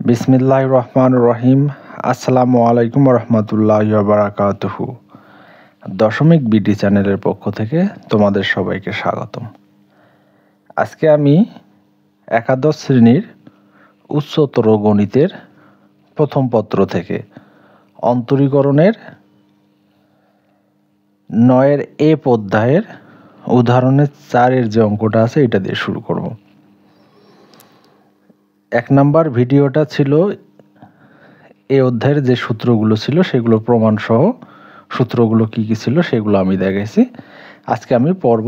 বিসমিল্লাহির রহমানির রহিম। আসসালামু আলাইকুম রহমতুল্লাহি ওয়া বারাকাতুহু। দশমিক বিডি চ্যানেলের পক্ষ থেকে তোমাদের সবাইকে স্বাগতম। আজকে আমি একাদশ শ্রেণীর উচ্চতর গণিতের প্রথম পত্র থেকে অন্তরীকরণের 9-এর এ অধ্যায়ের উদাহরণের 4-এর যে অঙ্কটা আছে এটা দিয়ে শুরু করব। 1 নাম্বার ভিডিওটা ছিল এই অধ্যায়ের যে সূত্রগুলো ছিল সেগুলো প্রমাণ সহ সূত্রগুলো কি কি ছিল সেগুলো আমি দেখাইছি। আজকে আমি পর্ব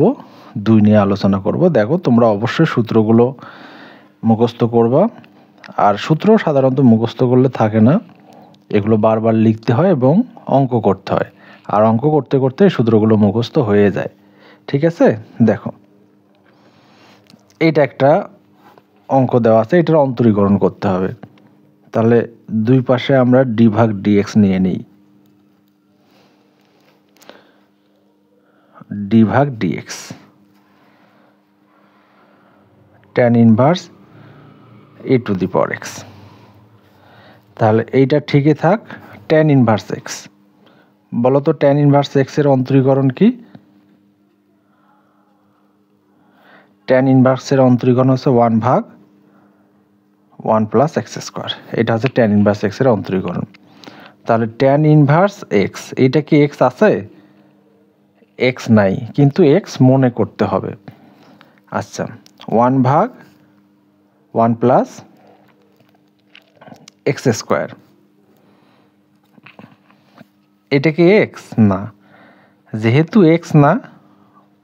2 নিয়ে আলোচনা করব। দেখো তোমরা অবশ্যই সূত্রগুলো মুখস্থ করবা, আর সূত্র সাধারণত মুখস্থ করলে থাকে না, এগুলো বারবার লিখতে হয় এবং অঙ্ক করতে হয়, আর অঙ্ক করতে করতে সূত্রগুলো মুখস্থ হয়ে যায়। ঠিক আছে, দেখো এইটা একটা অঙ্ক দেওয়া আছে, এটার অন্তরীকরণ করতে হবে। তাহলে দুই পাশে আমরা ডি ভাগ ডিএক্স নিয়ে নিই। ডি ভাগ D X tan inverse A to the power X. তাহলে এইটা ঠিকই থাক। tan ইনভার্স এক্স, বলো তো tan ইনভার্স এক্স এর অন্তরীকরণ কি? tan ইনভার্সের অন্তরীকরণ হচ্ছে 1 ভাগ 1 প্লাস এক্স স্কোয়ার। এটা হচ্ছে tan ইনভার্স এক্স এর অন্তরীকরণ। তাহলে tan ইনভার্স এক্স, এটা কি এক্স আছে? এক্স নাই, কিন্তু এক্স মনে করতে হবে। আচ্ছা, 1 ভাগ 1 প্লাস এক্স স্কোয়ার, এটা কি এক্স? না, যেহেতু এক্স না,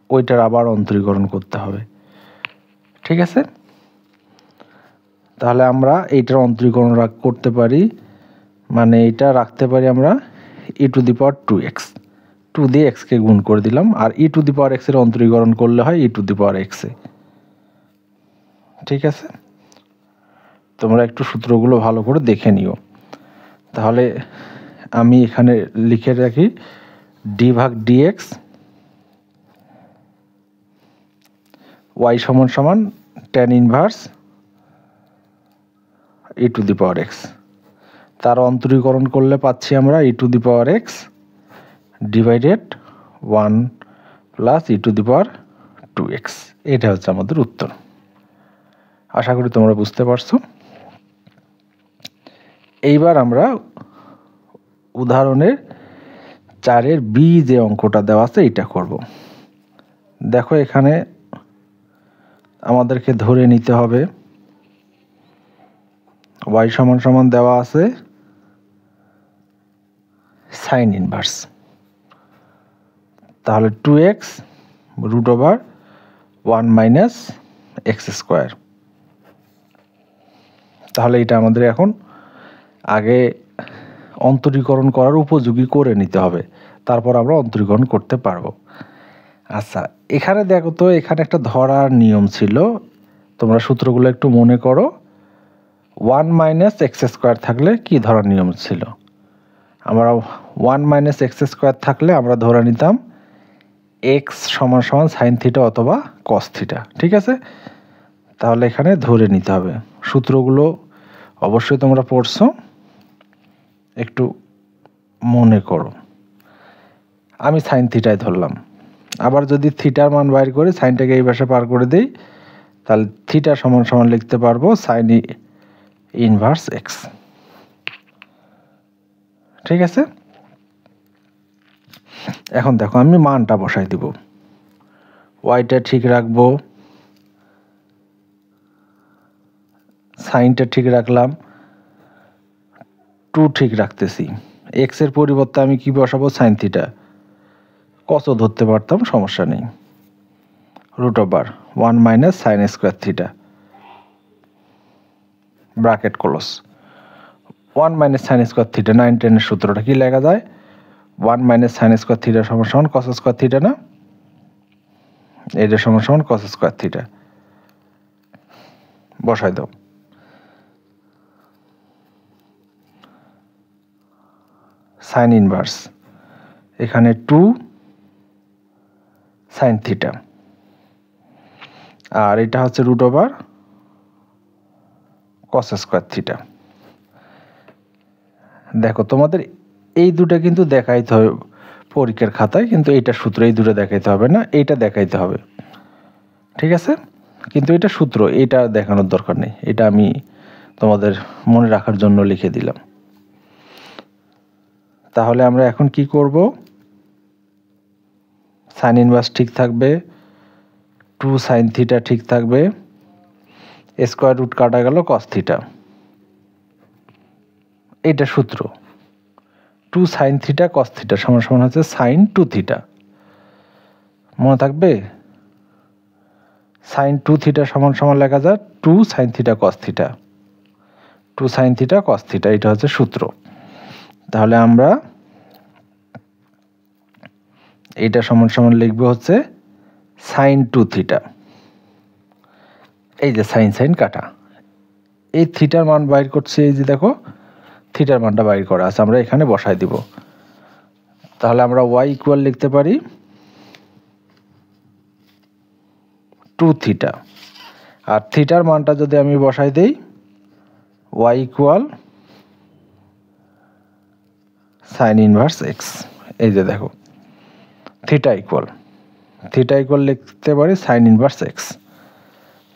ওইটার আবার অন্তরীকরণ করতে হবে। ঠিক আছে, তাহলে আমরা এইটার অন্তরীকরণ করতে পারি, মানে এটা রাখতে পারি আমরা E to the power 2x, 2 দিয়ে এক্সকে গুণ করে দিলাম, আর ই টু দি পাওয়ার এক্স এর অন্তরীকরণ করলে হয় ই টু দি পাওয়ার এক্স এ। ঠিক আছে, তোমরা একটু সূত্রগুলো ভালো করে দেখে নিও। তাহলে আমি এখানে লিখে রাখি ডি ভাগ ডিএক্স ওয়াই সমান সমান tan inverse E to the power X. তার অন্তরীকরণ করলে পাচ্ছি আমরা E to the power X divided 1 plus E to the power 2x। এটা হচ্ছে আমাদের উত্তর। আশা করি তোমরা বুঝতে পারছো। এইবার আমরা উদাহরণের 4-এর বি যে অঙ্কটা দেওয়া আছে এটা করব। দেখো এখানে আমাদেরকে ধরে নিতে হবে y সমান সমান দেওয়া আছে সাইন ইনভার্স। তাহলে 2x root over 1 minus X square. তাহলে এটা আমাদের এখন আগে অন্তরীকরণ করার উপযোগী করে নিতে হবে, তারপর আমরা অন্তরীকরণ করতে পারবো। আচ্ছা, এখানে দেখো তো, এখানে একটা ধরার নিয়ম ছিল, তোমরা সূত্রগুলো একটু মনে করো। 1 মাইনাস এক্স স্কোয়ার থাকলে কি ধরার নিয়ম ছিল? আমরা 1 মাইনাস এক্স স্কোয়ার থাকলে আমরা ধরে নিতাম এক্স সমান সমান সাইন থিটা অথবা কস থিটা। ঠিক আছে, তাহলে এখানে ধরে নিতে হবে। সূত্রগুলো অবশ্যই তোমরা পড়ছো, একটু মনে করো। আমি সাইন থিটায় ধরলাম, আবার যদি থিটার মান বাইর করে সাইনটাকে এই পাশে পার করে দিই, তাহলে থিটা সমান সমান লিখতে পারবো সাইন ইনভার্স এক্স। ঠিক আছে, এখন দেখো আমি মানটা বসাই দিব। ওয়াইটা ঠিক রাখবো, সাইনটা ঠিক রাখলাম, 2 ঠিক রাখতেছি। এক্স এর পরিবর্তে আমি কি বসাবো? Sine theta. কত ধরতে পারতাম, সমস্যা নেই। Root over 1 minus sine square theta, bracket close. 1 minus sine square theta, 9-10 এর সূত্রটা কি লেখা যায়? 1 মাইনাস সাইন স্কোয়ার থিটা সমান সমান কস স্কোয়ার থিটা, না? এটা সমান সমান কস স্কোয়ার থিটা। বসাই দাও। সাইন ইনভার্স, এখানে 2 সাইন থিটা, আর এটা হচ্ছে root over cos square theta. দেখো তোমাদের এই দুটো কিন্তু দেখাইতে হবে পরীক্ষার খাতায়, কিন্তু এইটা সূত্র, এই দুটো দেখাইতে হবে না, এইটা দেখাইতে হবে, ঠিক আছে? কিন্তু এটা সূত্র, এটা দেখানোর দরকার নেই, এটা আমি তোমাদের মনে রাখার জন্য লিখে দিলাম। তাহলে আমরা এখন কি করব? সাইন ইনভার্স ঠিক থাকবে, 2 সাইন থিটা ঠিক থাকবে, স্কোয়ার রুট কাটা গেল কস থিটা, এটা সূত্র। 2 সাইন থিটা কস থিটা সমান সমান হচ্ছে সাইন 2 থিটা, মনে থাকবে? সাইন 2 থিটা সমান সমান লেখা যায় 2 sine theta cos theta, 2 sine theta cos theta, এটা হচ্ছে সূত্র। তাহলে আমরা এইটা সমান সমান লিখব হচ্ছে সাইন 2 থিটা। এই যে সাইন সাইন কাটা, এই থিটার মান বাইর করছি, এই যে দেখো থিটার মানটা বাইর করা আছে, আমরা এখানে বসাই দিব। তাহলে আমরা y ইকুয়াল লিখতে পারি 2 থিটা, আর থিটার মানটা যদি আমি বসাই দেই y equal sine inverse x. এই যে দেখো থিটা ইকুয়াল লিখতে পারি সাইন ইনভার্স এক্স।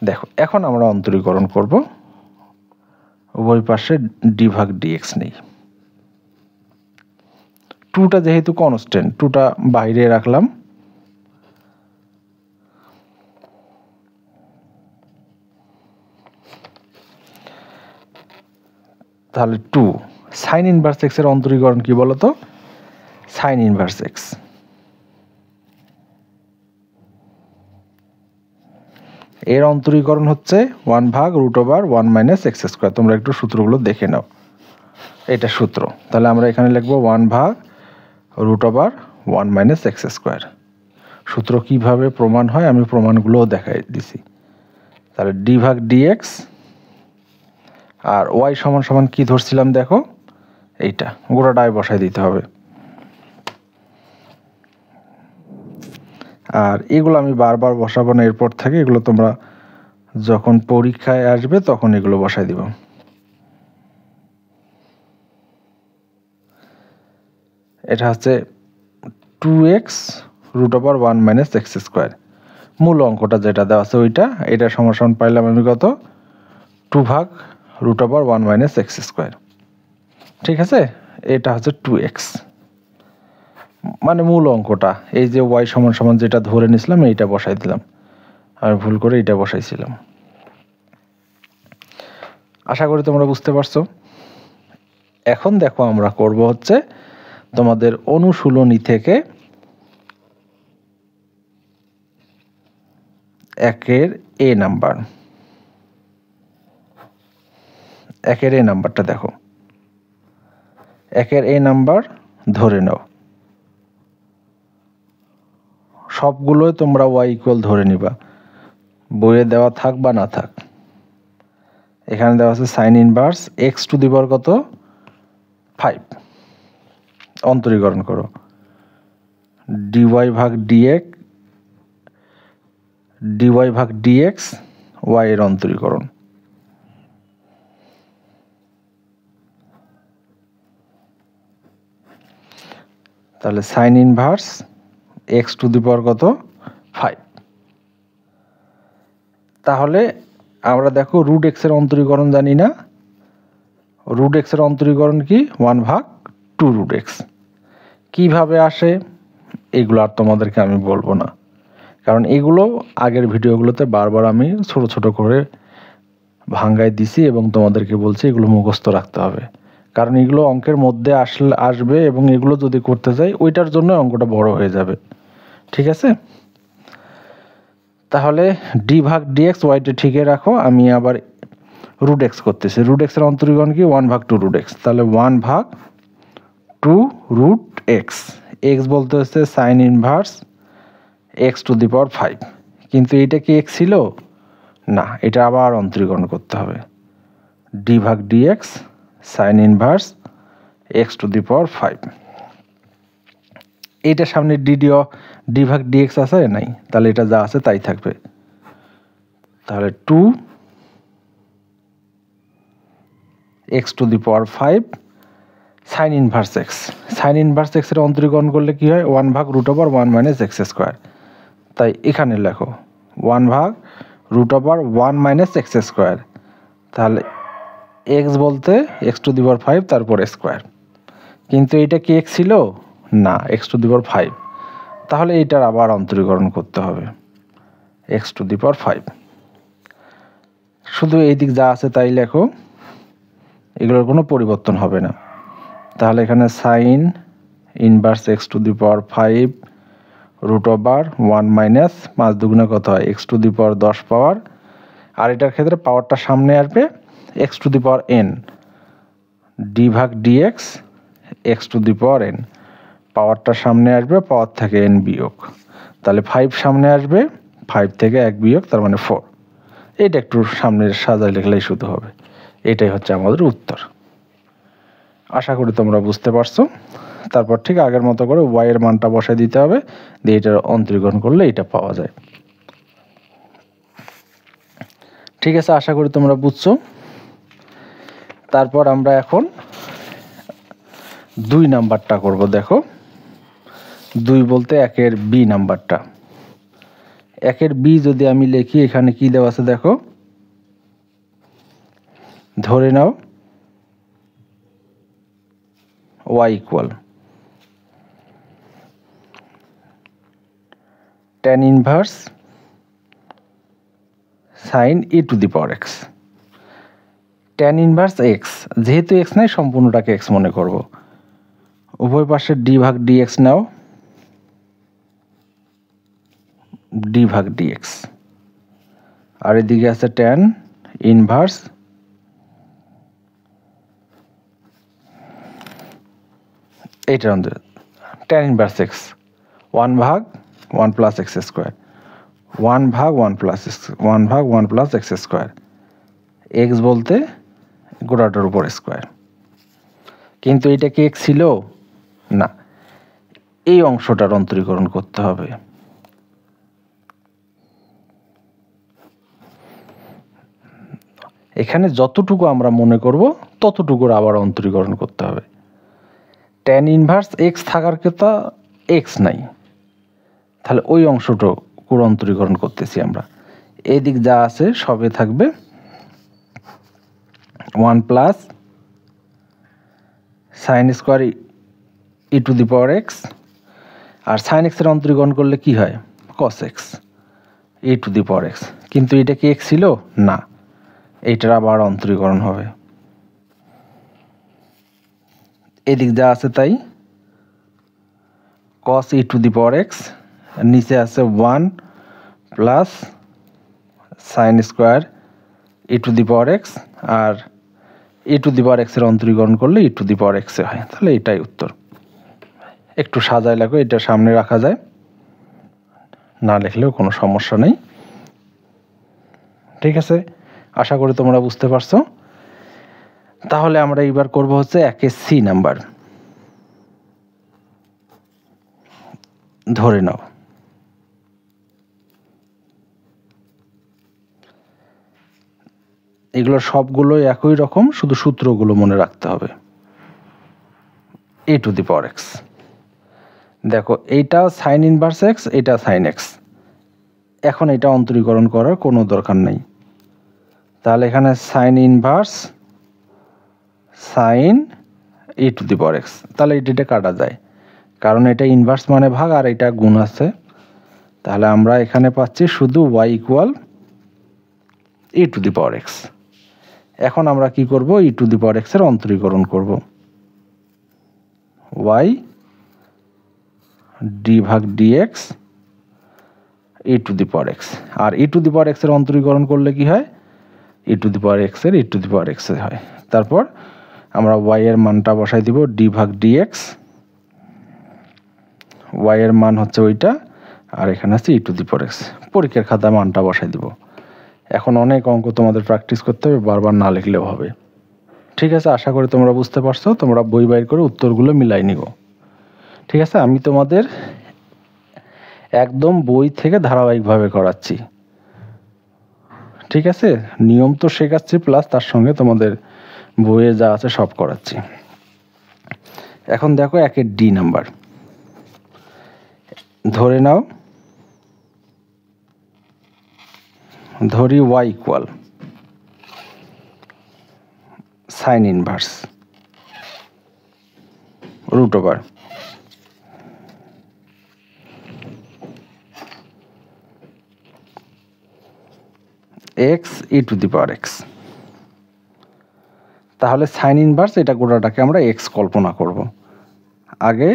দেখো এখন আমরা অন্তরীকরণ করব, উভয় পাশে ডি ভাগ ডিএক্স নেই। 2টা যেহেতু কনস্ট্যান্ট, 2টা বাইরে রাখলাম, তাহলে 2 সাইন ইনভার্স এক্স এর অন্তরীকরণ কি বলতো? সাইন ইনভার্স এক্স, এর অন্তরীকরণ হচ্ছে 1 ভাগ root over 1 minus X square. তোমরা একটু সূত্রগুলো দেখে নাও, এটা সূত্র। তাহলে আমরা এখানে লিখবো 1 ভাগ root over 1 minus X square. সূত্র কিভাবে প্রমাণ হয় আমি প্রমাণগুলোও দেখাই দিছি। তাহলে ডি ভাগ ডিএক্স, আর ওয়াই সমান সমান কি ধরছিলাম দেখো, এইটা গোটাটায় বসাই দিতে হবে। আর এগুলো আমি বারবার বসাবো না এরপর থেকে, এগুলো তোমরা যখন পরীক্ষায় আসবে তখন এগুলো বসাই দিব। এটা হচ্ছে 2x root over 1 minus X square, মূল অঙ্কটা যেটা দেওয়া আছে ওইটা, এটা সমান সমান পাইলাম আমি কত? 2 ভাগ root over 1 minus X square, ঠিক আছে? এটা হচ্ছে 2x, মানে মূল অঙ্কটা। এই যে y সমান সমান যেটা ধরে নিছিলাম এইটা বসাই দিলাম, আমি ভুল করে এটা বসাইছিলাম। আশা করি তোমরা বুঝতে পারছো। এখন দেখো আমরা করব হচ্ছে তোমাদের অনুশীলনী থেকে একের এ নাম্বার, একের এ নাম্বারটা দেখো, একের এ নাম্বার ধরে নাও, সবগুলোই তোমরা y ইকুয়াল ধরে নিবা, বইয়ে দেওয়া থাক বা না থাক। এখানে দেওয়া আছে sine inverse X to the power কত? 5। অন্তরীকরণ করো, ডিওয়াই ভাগ ডিএক্স ওয়াই এর অন্তরীকরণ। তাহলে sine inverse X to the power কত? 5। তাহলে আমরা দেখো রুট এক্স এর অন্তরীকরণ জানি না, রুট এক্স এর অন্তরীকরণ কি? 1 ভাগ 2 রুট এক্স। কীভাবে আসে এগুলো আর তোমাদেরকে আমি বলবো না, কারণ এগুলো আগের ভিডিওগুলোতে বারবার আমি ছোট ছোট করে ভাঙ্গায় দিছি এবং তোমাদেরকে বলছি এগুলো মুখস্থ রাখতে হবে, কারণ এগুলো অঙ্কের মধ্যে আসবে এবং এগুলো যদি করতে যাই ওইটার জন্য অঙ্কটা বড় হয়ে যাবে, ঠিক আছে? তাহলে ডি ভাগ ডিএক্স ওয়াইটা ঠিকই রাখো, আমি আবার রুট এক্স করতেছি। রুট এক্সের অন্তরীকরণ কি? 1 ভাগ 2 রুট এক্স। তাহলে 1 ভাগ 2 রুট এক্স, এক্স বলতে হচ্ছে sine inverse X to the power 5, কিন্তু এটা কি এক্স ছিল না, এটা আবার অন্তরীকরণ করতে হবে। ডি ভাগ D X sine inverse X to the power 5, এইটার সামনে ডি ভাগ ডিএক্স আছে নাই, তাহলে এটা যা আছে তাই থাকবে। তাহলে 2 x to the power 5 sign inverse x. Sine inverse এক্সের অন্তরীকরণ করলে কী হয়? 1/√1 - x²। তাই এখানে লেখো 1/√1 - x²। তাহলে এক্স বলতে x⁵ তারপর স্কোয়ার। কিন্তু এটা কি এক্স ছিল না, x⁵। তাহলে এইটার আবার অন্তরীকরণ করতে হবে x⁵। শুধু এই দিক যা আছে তাই লেখো, এগুলোর কোনো পরিবর্তন হবে না। তাহলে এখানে সাইন ইনভার্স x⁵ √1 - 5 দুগুণে কত হয়? x⁻10 পাওয়ার। আর এটার ক্ষেত্রে পাওয়ারটা সামনে আসবে x⁴n d/dx x⁴n। পাওয়ারটা সামনে আসবে, পাওয়ার থেকে n বিয়োগ। তাহলে 5 সামনে আসবে, 5 থেকে 1 বিয়োগ, তার মানে 4। এটা একটু সামনের সাজায় লিখলেই শুধু হবে। এটাই হচ্ছে আমাদের উত্তর। আশা করি তোমরা বুঝতে পারছো। তারপর ঠিক আগের মতো করে y এর মানটা বসায় দিতে হবে, দিয়ে এটার অন্তরীকরণ করলে এটা পাওয়া যায়। ঠিক আছে, আশা করি তোমরা বুঝছো। তারপর আমরা এখন 2 নাম্বারটা করব। দেখো 2 বলতে 1-এর বি নাম্বারটা। 1-এর বি যদি আমি লিখি, এখানে কি দেওয়া আছে দেখো, ধরে নাও y = tan inverse sign e⁴x। tan inverse x, যেহেতু x নাই সম্পূর্ণটাকে x মনে করব। উভয় পাশে d/dx নাও, d/dx। আর এদিকে আছে tan ইনভার্স এইটার অন্তর tan inverse x 1/1 + x², 1/1 + x²। x বলতে গোটাটার উপর স্কোয়ার। কিন্তু এটা কি x ছিল না, এই অংশটার অন্তরীকরণ করতে হবে। এখানে যতটুকু আমরা মনে করব ততটুকুর আবার অন্তরীকরণ করতে হবে। tan ইনভার্স x থাকার কথা x নাই, তাহলে ওই অংশটুকুর অন্তরীকরণ করতেছি আমরা। এই দিক যা আছে সবে থাকবে 1 প্লাস সাইন স্কোয়ার e⁴x। আর সাইন এক্সের অন্তরীকরণ করলে কি হয়? cos x e⁴x। কিন্তু এটা কি x ছিল না, এইটার আবার অন্তরীকরণ হবে। এদিক যা আছে তাই cos e⁴x, নিচে আছে 1 প্লাস সাইন স্কোয়ার e⁴x। আর e⁴x এর অন্তরীকরণ করলে e⁴x হয়। তাহলে এটাই উত্তর। একটু সাজায় লেখো, এটা সামনে রাখা যায়, না লিখলেও কোনো সমস্যা নেই। ঠিক আছে, আশা করি তোমরা বুঝতে পারছো। তাহলে আমরা এইবার করব হচ্ছে 1-এর সি নাম্বার। ধরে নাও এগুলো সবগুলো একই রকম, শুধু সূত্রগুলো মনে রাখতে হবে। e⁴x। দেখো এইটা সাইন ইনভার্স x, এটা সাইন x। এখন এটা অন্তরীকরণ করার কোনো দরকার নেই। তাহলে এখানে সাইন ইনভার্স সাইন e⁴x, তাহলে এটা কাটা যায়, কারণ এটা ইনভার্স মানে ভাগ আর এটা গুণ আছে। তাহলে আমরা এখানে পাচ্ছি শুধু y = e⁴x। এখন আমরা কি করব? e⁴x এর অন্তরীকরণ করব। y d/dx e⁴x। আর e⁴x এর অন্তরীকরণ করলে কি হয়? e⁴x এর e⁴x হয়। তারপর আমরা y এর মানটা বসাই দিব d/dx। y এর মান হচ্ছে ওইটা, আর এখানে আছে e⁴x। পরীক্ষার খাতায় মানটা বসাই দিব। এখন অনেক অঙ্ক তোমাদের প্র্যাকটিস করতে হবে, বারবার না লিখলেও হবে। ঠিক আছে, আশা করি তোমরা বুঝতে পারছো। তোমরা বই বাইর করে উত্তরগুলো মিলাই নিও। ঠিক আছে, আমি তোমাদের একদম বই থেকে ধারাবাহিকভাবে করাচ্ছি। ঠিক আছে, নিয়ম তো শেখাচ্ছি, প্লাস তার সঙ্গে তোমাদের বইয়ে যা আছে সব করাচ্ছি। এখন দেখো একের ডি নাম্বার, ধরে নাও, ধরি y equal sine inverse root over X E to the power X. তাহলে সাইন ইনভার্স এটা গোটাটাকে আমরা এক্স কল্পনা করব। আগে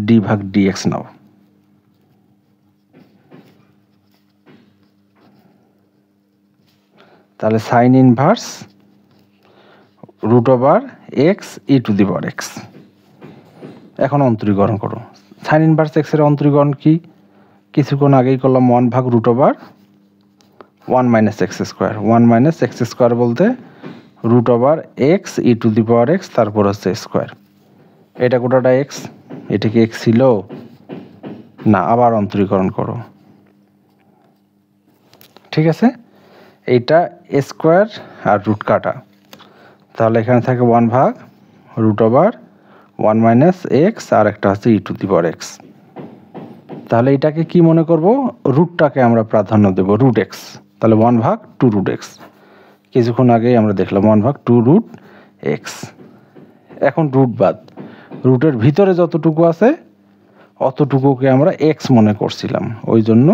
ডি ভাগ ডি এক্স নাও, তাহলে sine inverse root over X E to the power X. এখন অন্তরীকরণ করো। সাইন ইনভার্স এক্স এর অন্তরীকরণ কি? কিছুক্ষণ আগেই করলাম 1 ভাগ root over 1 minus X square. 1 minus X square বলতে root over X E to the power X, তারপর হচ্ছে স্কোয়ার। এটা গোটাটা এক্স, এটা কি এক্স ছিল না? আবার অন্তরীকরণ করো, ঠিক আছে। এইটা স্কোয়ার আর রুট কাটা, তাহলে এখানে থাকে 1 ভাগ রুট ওভার 1 মাইনাস এক্স, আর একটা হচ্ছে ই টু দি পাওয়ার এক্স। তাহলে এটাকে কি মনে করব? রুটটাকে আমরা প্রাধান্য দেব, রুট এক্স। তাহলে 1 ভাগ 2 রুট এক্স, কিছুক্ষণ আগেই আমরা দেখলাম 1 ভাগ 2 রুট এক্স। এখন রুট বাদ, রুটের ভিতরে যতটুকু আছে অতটুকুকে আমরা এক্স মনে করছিলাম, ওই জন্য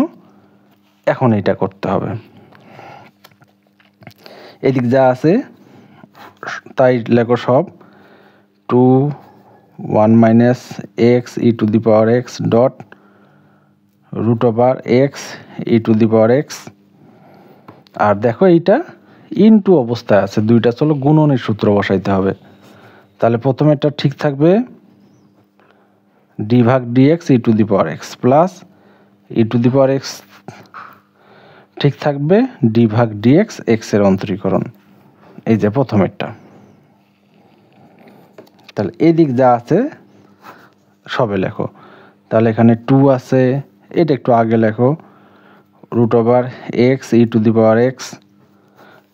এখন এটা করতে হবে। এদিক যা আছে তাই লেখো সব, 2 1 minus X E to the power X dot root over X E to the power X. আর দেখো এইটা ইনটু অবস্থায় আছে, দুইটা চলো গুণনের সূত্র বসাইতে হবে। তাহলে প্রথমে এটা ঠিক থাকবে ডি ভাগ D x E to the power x, plus E to the power x ঠিক থাকবে ডি ভাগ ডি এক্স, এক্স এর অন্তরীকরণ, এই যে প্রথমেরটা। তাহলে এদিক যা আছে সবে লেখো। তাহলে এখানে 2 আছে, এটা একটু আগে লেখো, root over X E to the power X,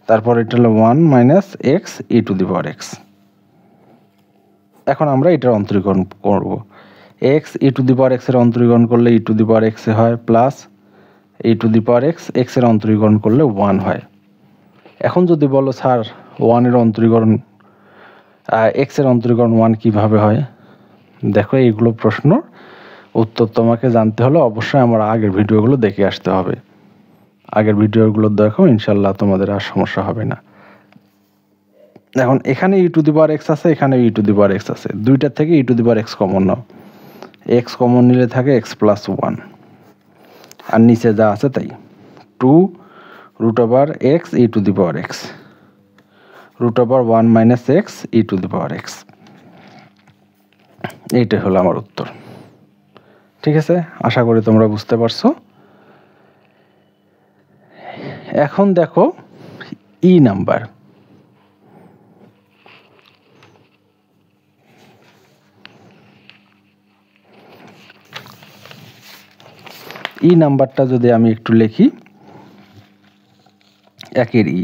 তারপর এটা হলো 1 minus X E to the power X. এখন আমরা এটার অন্তরীকরণ করব। X E to the power X এর অন্তরীকরণ করলে ই টু দি পাওয়ার এক্স এ হয়, plus E to the power x, x এর অন্তরীকরণ করলে 1 হয়। এখন যদি বলো স্যার 1 এর অন্তরীকরণ, এক্স এর অন্তরীকরণ 1 কিভাবে হয়? দেখো এইগুলো প্রশ্ন উত্তর তোমাকে জানতে হলে অবশ্যই আমার আগের ভিডিওগুলো দেখে আসতে হবে। আগের ভিডিওগুলো দেখো, ইনশাল্লাহ তোমাদের আর সমস্যা হবে না। এখন এখানে ই টু দি পাওয়ার এক্স আছে, এখানে ই টু দি পাওয়ার এক্স আছে, দুইটার থেকে E to the power X common নাও। এক্স কমন নিলে থাকে এক্স প্লাস 1, আর নিচে যা আছে তাই 2 root over X E to the power X, root over 1 minus X E to the power X. এইটাই হলো আমার উত্তর। ঠিক আছে, আশা করি তোমরা বুঝতে পারছো। এখন দেখো ই নাম্বার। ই নাম্বারটা যদি আমি একটু লিখি, একের ই,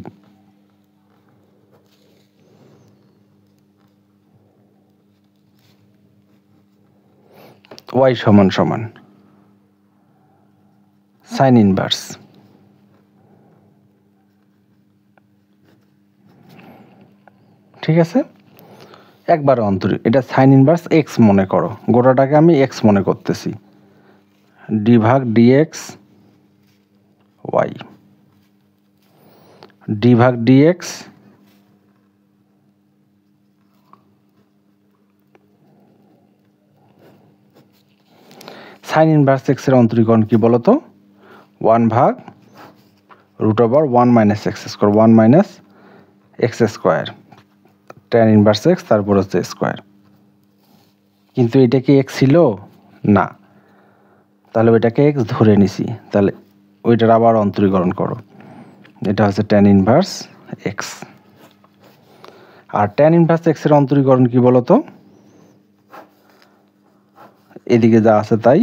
ওয়াই সমান সমান সাইন ইনভার্স ঠিক আছে। একবার অন্তরীক, এটা সাইন ইনভার্স এক্স মনে করো, গোটাটাকে আমি এক্স মনে করতেছি, ডি ভাগ ডি এক্স ওয়াই, ডি ভাগ D X sine inverse X এর অন্তরীকরণ কি বলতো? 1 ভাগ root over 1 minus X square, 1 minus X square, tan inverse X, তারপর হচ্ছে স্কোয়ার। কিন্তু এটা কি এক্স ছিল না, তাহলে ওইটাকে এক্স ধরে নিছি, তাহলে ওইটার আবার অন্তরীকরণ করো, এটা হচ্ছে ট্যান ইনভার্স এক্স। আর ট্যান ইনভার্স এক্স এর অন্তরীকরণ কি বলতো? এদিকে যা আছে তাই,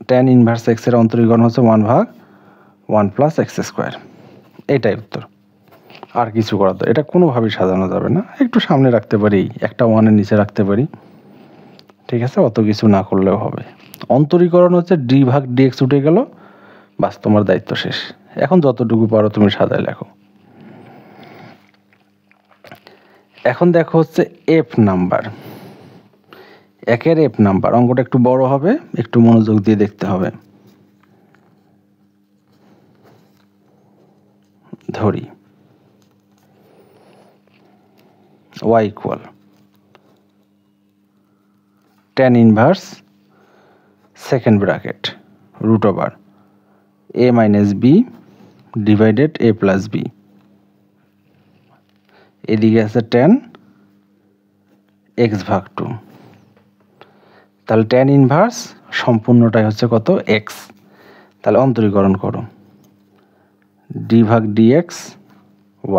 ট্যান ইনভার্স এক্স এর অন্তরীকরণ হচ্ছে 1 ভাগ 1 প্লাস এক্স স্কোয়ার। এটাই উত্তর। আর কিছু করা তো এটা কোনোভাবেই সাজানো যাবে না, একটু সামনে রাখতে পারি, একটা ওয়ানের নিচে রাখতে পারি, ঠিক আছে, অত কিছু না করলেও হবে। অন্তরীকরণ হচ্ছে ডি ভাগ ডিএক্স উঠে গেল, বাস তোমার দায়িত্ব শেষ। এখন যতটুকু পারো তুমি সাজায় লেখো। এখন দেখো হচ্ছে এফ নাম্বার, একের এফ নাম্বার, অঙ্কটা একটু বড় হবে, একটু মনোযোগ দিয়ে দেখতে হবে। ধরি y equal tan inverse second bracket root over a minus B divided a plus B, এদিকে আছে tan x ভাগ 2, তাহলে tan ইনভার্স সম্পূর্ণটাই হচ্ছে কত x, তাহলে অন্তরীকরণ করো d ভাগ dx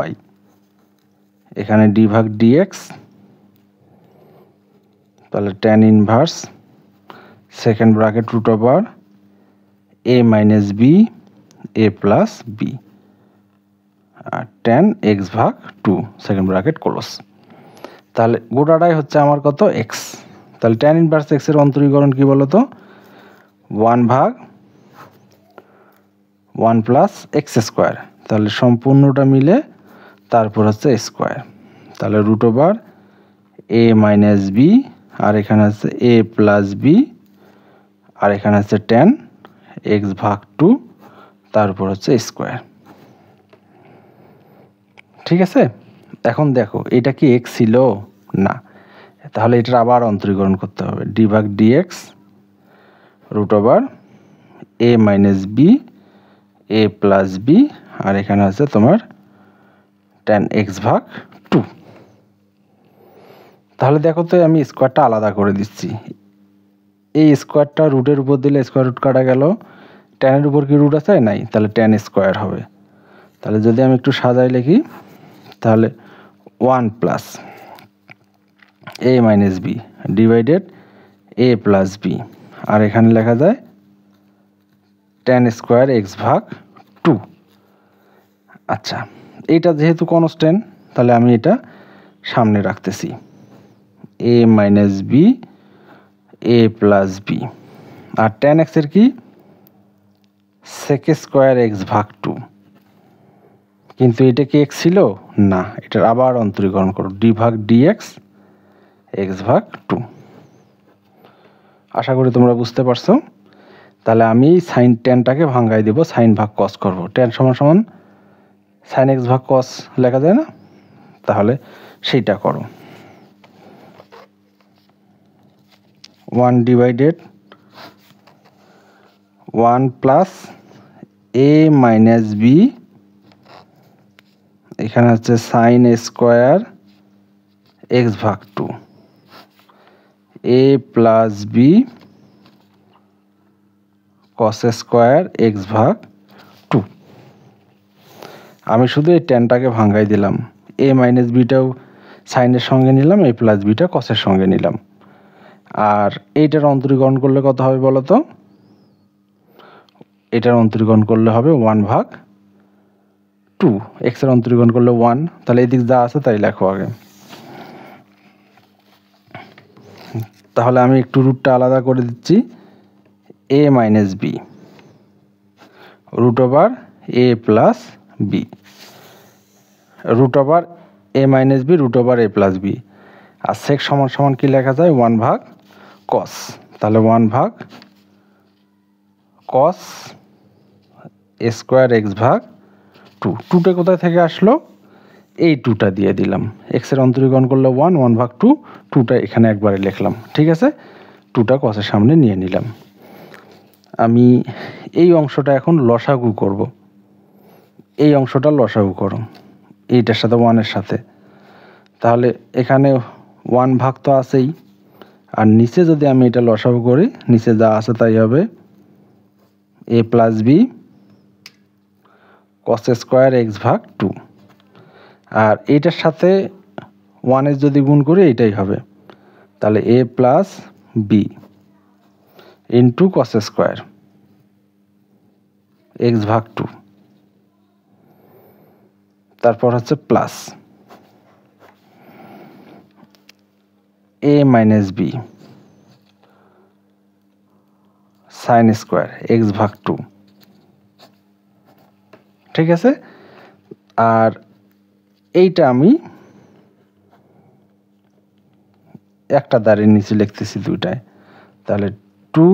y, এখানে d ভাগ dx, তাহলে tan inverse second bracket root over a minus B a plus B, আর tan x ভাগ 2 সেকেন্ড ব্র্যাকেট ক্লোজ, তাহলে গোটাটাই হচ্ছে আমার কত x, তাহলে tan ইনভার্স x এর অন্তরীকরণ কি বলো তো 1 ভাগ 1 প্লাস এক্স স্কোয়ার, তাহলে সম্পূর্ণটা মিলে তারপর হচ্ছে স্কোয়ার, তাহলে root over a minus B, আর এখানে আছে a প্লাস বি, আর এখানে আছে tan x ভাগ 2 তারপর হচ্ছে স্কোয়ার, ঠিক আছে। এখন দেখো এটা কি x ছিল না, তাহলে এটার আবার অন্তরীকরণ করতে হবে d ভাগ dx root over a minus B a plus B, আর এখানে আছে তোমার tan x ভাগ 2, তাহলে দেখো তো আমি স্কোয়ারটা আলাদা করে দিচ্ছি, এই স্কোয়ারটা রুটের উপর দিলে স্কোয়ার রুট কাটা গেল, ট্যানের উপর কি রুট আছে নাই, তাহলে tan স্কোয়ার হবে, তাহলে যদি আমি একটু সাজাই লিখি তাহলে 1 plus a minus B divided a plus B, আর এখানে লেখা যায় tan স্কোয়ার x ভাগ 2। আচ্ছা, এইটা যেহেতু কনস্ট্যান্ট তাহলে আমি এটা সামনে রাখতেছি a minus B a plus B, আর tan x এর কি sec স্কোয়ার x ভাগ 2, কিন্তু এটা কি x ছিল না, এটার আবার অন্তরীকরণ করো d ভাগ dx x ভাগ 2। আশা করি তোমরা বুঝতে পারছো। তাহলে আমি সাইন ট্যানটাকে ভাঙাই দেব, সাইন ভাগ কস করব, ট্যান সমান সমান সাইন এক্স ভাগ কস লেখা যায় না, তাহলে সেইটা করো। 1 divided 1 plus a minus B, এখানে হচ্ছে সাইন স্কোয়ার এক্স ভাগ 2 a plus B cos square X ভাগ 2। আমি শুধু এই ট্যানটাকে ভাঙাই দিলাম, a মাইনাস বিটাও সাইনের সঙ্গে নিলাম, a প্লাস বিটা কসের সঙ্গে নিলাম, আর এইটার অন্তরীকরণ করলে কত হবে বলো তো, এটার অন্তরীকরণ করলে হবে 1 ভাগ 2, এক্স এর অন্তরীকরণ করলে 1, তাহলে এদিক যা আছে তাই লেখো আগে। তাহলে আমি একটু রুটটা আলাদা করে দিচ্ছি, a minus B root over a plus B, root over a minus B root over a plus B, আর সেক সমান সমান কি লেখা যায় 1 ভাগ কস, তাহলে 1 ভাগ কস স্কোয়ার এক্স ভাগ 2, 2টা কোথায় থেকে আসলো, এই 2টা দিয়ে দিলাম, এক্স এর অন্তরীকরণ করলে 1 1 ভাগ 2, 2টা এখানে একবারে লিখলাম, ঠিক আছে, 2টা কসের সামনে নিয়ে নিলাম। আমি এই অংশটা এখন লসাগু করব, এই অংশটা লসাগু করো এইটার সাথে 1-এর সাথে, তাহলে এখানে 1 ভাগ তো আছেই, আর নিচে যদি আমি এটা লসাগু করি নিচে যা আছে তাই হবে a plus B cos square X ভাগ 2, আর এইটার সাথে 1 যদি গুণ করি এইটাই হবে, তাহলে a plus B into cos square X ভাগ 2। তারপর হচ্ছে plus a minus B sine square X ভাগ 2, ঠিক আছে। আর এইটা আমি একটা দাঁড়িয়ে নিচে লিখতেছি দুইটায়, তাহলে 2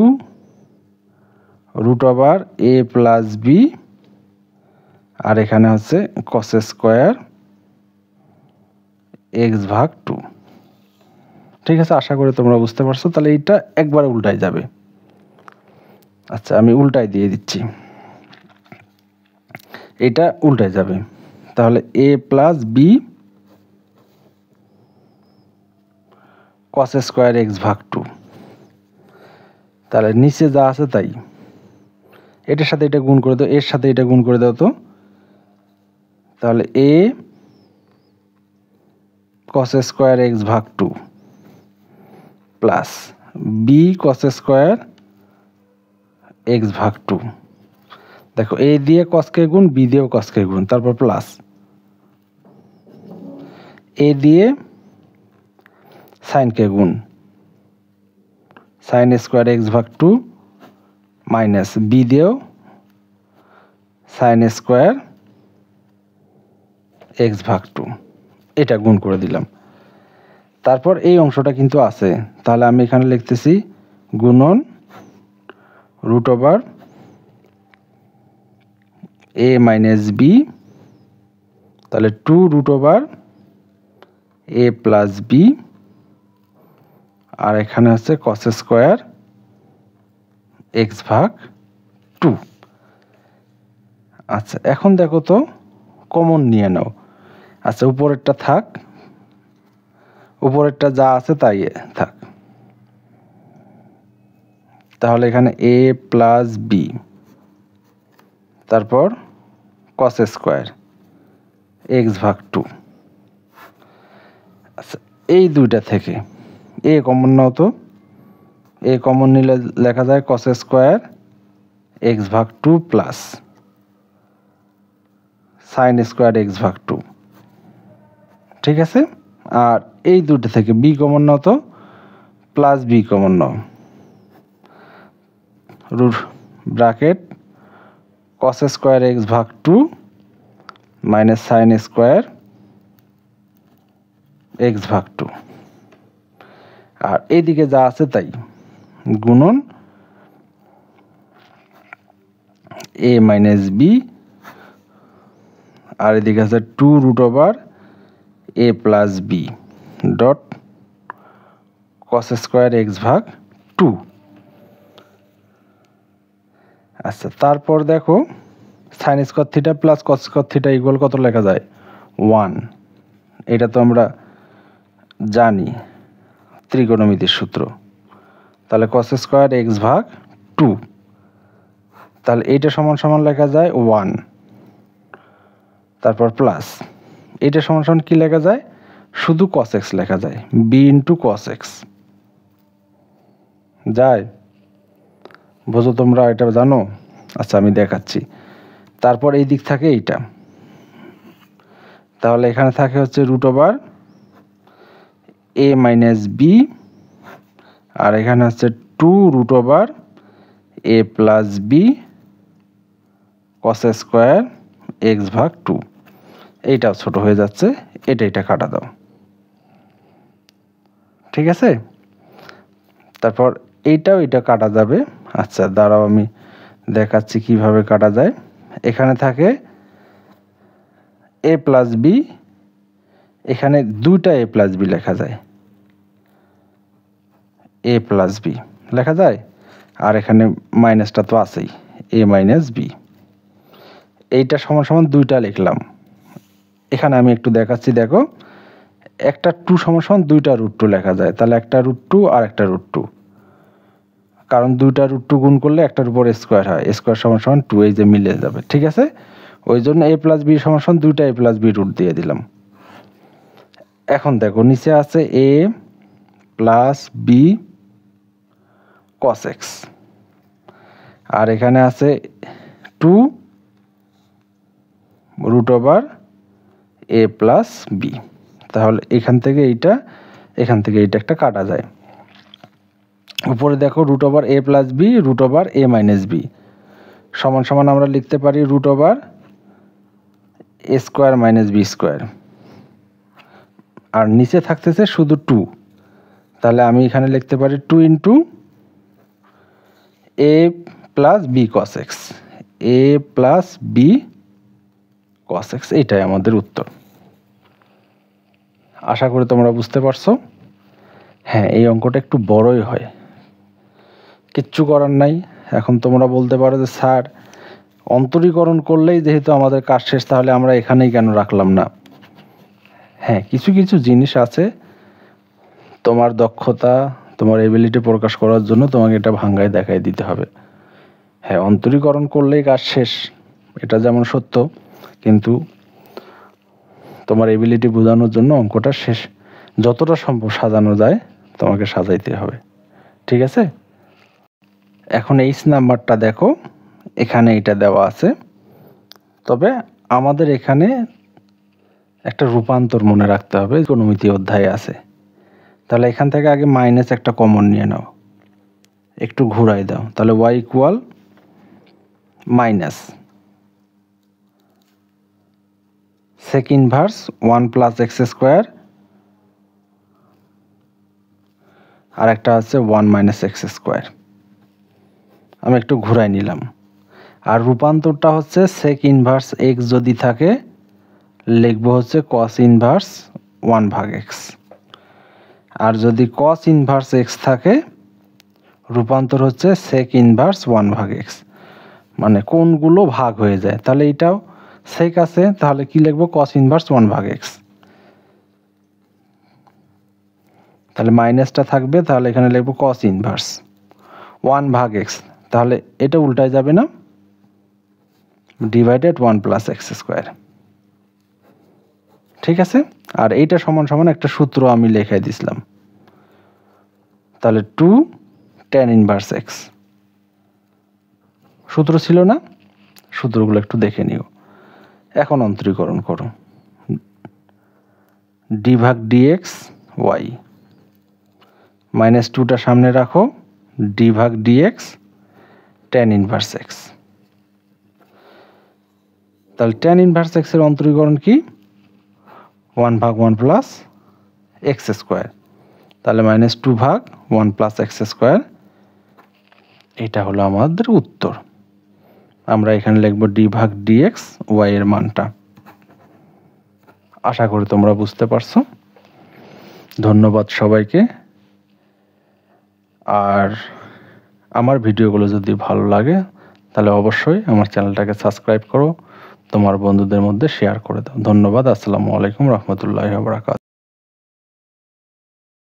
root over a plus B, আর এখানে হচ্ছে কস স্কোয়ার এক্স ভাগ 2, ঠিক আছে। আশা করি তোমরা বুঝতে পারছো। তাহলে এইটা একবারে উল্টাই যাবে। আচ্ছা, আমি উল্টাই দিয়ে দিচ্ছি, এটা উল্টাই যাবে। তাহলে a plus B cos square X ভাগ 2, তাহলে নিচে যা আছে তাই, এটার সাথে এটা গুণ করে দাও, এর সাথে এটা গুণ করে দাও তো। তাহলে a কস স্কোয়ার এক্স ভাগ 2 plus B cos square X ভাগ 2। দেখো a দিয়ে কসকে গুণ, বি দিয়েও কসকে গুণ, তারপর প্লাস a দিয়ে সাইনকে গুণ, সাইন স্কোয়ার এক্স ভাগ 2 মাইনাস বি দিয়েও সাইন স্কোয়ার এক্স ভাগ 2, এটা গুণ করে দিলাম। তারপর এই অংশটা কিন্তু আছে, তাহলে আমি এখানে লিখতেছি গুণন root over a minus B, তাহলে 2 root over a plus B, আর এখানে হচ্ছে কস স্কোয়ার এক্স ভাগ 2। আচ্ছা, এখন দেখো তো কমন নিয়ে নাও। আচ্ছা, উপরেরটা থাক, উপরেরটা যা আছে তাই থাক। তাহলে এখানে a প্লাস বি, তারপর কস স্কোয়ার এক্স ভাগ 2। আচ্ছা, এই দুইটা থেকে a কমন নাও তো, a কমন নিলে লেখা যায় কস স্কোয়ার এক্স ভাগ 2 প্লাস সাইন স্কোয়ার এক্স ভাগ 2, ঠিক আছে। আর এই দুটো থেকে বি কমন নাও তো, প্লাস বি কমন নাও, root bracket cos square X ভাগ 2 মাইনাস সাইন স্কোয়ার এক্স ভাগ 2, আর এইদিকে যা আছে তাই গুণন a মাইনাস বি, আর এদিকে আছে 2 root over a plus B dot cos square X ভাগ 2। আচ্ছা, তারপর দেখো sine square theta plus cos square theta equal কত লেখা যায়? 1। এটা তো আমরা জানি ত্রিকোণমিতির সূত্র। তাহলে কস স্কোয়ার এক্স ভাগ 2, তাহলে এইটা সমান সমান লেখা যায় 1, তারপর প্লাস এইটা সমান সমান কি লেখা যায়? শুধু কস এক্স লেখা যায়, বি ইন্টু কস এক্স যায়। বোঝো তোমরা, এটা জানো? আচ্ছা, আমি দেখাচ্ছি। তারপর এই দিক থাকে এইটা, তাহলে এখানে থাকে হচ্ছে root over a minus B, আর এখানে হচ্ছে 2 root over a plus B cos square X ভাগ 2। এইটাও ছোট হয়ে যাচ্ছে, এটা কাটা দাও, ঠিক আছে। তারপর এইটাও এটা কাটা যাবে। আচ্ছা, দাঁড়াও আমি দেখাচ্ছি কিভাবে কাটা যায়। এখানে থাকে a প্লাস বি, এখানে দুইটা a প্লাস বি লেখা যায়, a প্লাস বি লেখা যায়, আর এখানে মাইনাসটা তো আছেই, a মাইনাস বি। এইটা সমান সমান দুইটা লিখলাম। এখানে আমি একটু দেখাচ্ছি, দেখো একটা 2 সমান সমান দুইটা রুট 2 লেখা যায়, তাহলে একটা রুট 2 আর একটা রুট 2, কারণ দুইটা রুট 2 গুণ করলে একটার উপর স্কোয়ার হয়, স্কোয়ার সমান সমান 2, এই যে মিলে যাবে, ঠিক আছে। ওই জন্য a প্লাস বি সমান সমান দুইটা a প্লাস বি রুট দিয়ে দিলাম। এখন দেখো নিচে আছে a plus B cos X, আর এখানে আছে 2 root over A plus B. তাহলে এখান থেকে এইটা একটা কাটা যায়। উপরে দেখো root over A plus B root over A minus B সমান সমান আমরা লিখতে পারি root over A square minus B square, আর নিচে থাকতেছে শুধু 2। তাহলে আমি এখানে লিখতে পারি 2 ইন্টু এ প্লাস বি কস এক্স, এ প্লাস বি কস এক্স। এইটাই আমাদের উত্তর। আশা করি তোমরা বুঝতে পারছো। হ্যাঁ, এই অঙ্কটা একটু বড়ই হয়, কিচ্ছু করার নাই। এখন তোমরা বলতে পারো যে স্যার অন্তরীকরণ করলেই যেহেতু আমাদের কাজ শেষ, তাহলে আমরা এখানেই কেন রাখলাম না? হ্যাঁ, কিছু কিছু জিনিস আছে তোমার দক্ষতা, তোমার এবিলিটি প্রকাশ করার জন্য তোমাকে এটা ভাঙ্গায় দেখাই দিতে হবে। হ্যাঁ, অন্তরীকরণ করলেই কাজ শেষ, এটা যেমন সত্য, কিন্তু তোমার এবিলিটি বোঝানোর জন্য অঙ্কটা শেষ যতটা সম্ভব সাজানো যায় তোমাকে সাজাইতে হবে। ঠিক আছে? এখন এইচ নাম্বারটা দেখো, এখানে এটা দেওয়া আছে, তবে আমাদের এখানে একটা রূপান্তর মনে রাখতে হবে, ত্রিকোণমিতি অধ্যায়ে আছে। তাহলে এখান থেকে আগে মাইনাস একটা কমন নিয়ে নাও, একটু ঘুরাই দাও, তাহলে Y equal minus sec inverse 1 plus X square, আর একটা আছে 1 মাইনাস এক্স স্কোয়ার। আমি একটু ঘুরাই নিলাম। আর রূপান্তরটা হচ্ছে সেক ইনভার্স এক্স যদি থাকে লিখবো হচ্ছে কস ইনভার্স 1 ভাগ এক্স, আর যদি কস ইনভার্স এক্স থাকে রূপান্তর হচ্ছে সেক ইনভার্স 1 ভাগ এক্স, মানে কোনগুলো ভাগ হয়ে যায়। তাহলে এটাও সেক আছে, তাহলে কি লিখবো কস ইনভার্স 1 ভাগ এক্স, তাহলে মাইনাসটা থাকবে, তাহলে এখানে লিখবো কস ইনভার্স 1 ভাগ এক্স, তাহলে এটা উল্টায় যাবে না, ডিভাইডেড 1 প্লাস এক্স স্কোয়ার। ঠিক আছে? আর এইটা সমান সমান একটা সূত্র আমি লিখে দিছিলাম, তাহলে 2 tan ইনভার্স এক্স। সূত্র ছিল না? সূত্রগুলো একটু দেখে নিও। এখন অন্তরীকরণ করো, ডি ভাগ ডিএক্স ওয়াই, মাইনাস 2টা সামনে রাখো, ডি ভাগ ডিএক্স tan ইনভার্স এক্স। তাহলে tan ইনভার্স এক্সের অন্তরীকরণ কি? 1 ভাগ 1 প্লাস এক্স স্কোয়ার, তাহলে মাইনাস 2 ভাগ 1 প্লাস এক্স স্কোয়ার। এটা হলো আমাদের উত্তর। আমরা এখানে লিখবো ডি ভাগ ডিএক্স ওয়াই এর মানটা। আশা করি তোমরা বুঝতে পারছো। ধন্যবাদ সবাইকে। আর আমার ভিডিওগুলো যদি ভালো লাগে তাহলে অবশ্যই আমার চ্যানেলটাকে সাবস্ক্রাইব করো, তোমার বন্ধুদের মধ্যে শেয়ার করে দাও। ধন্যবাদ। আসসালামু আলাইকুম রহমতুল্লাহি ওয়া বারাকাতুহু।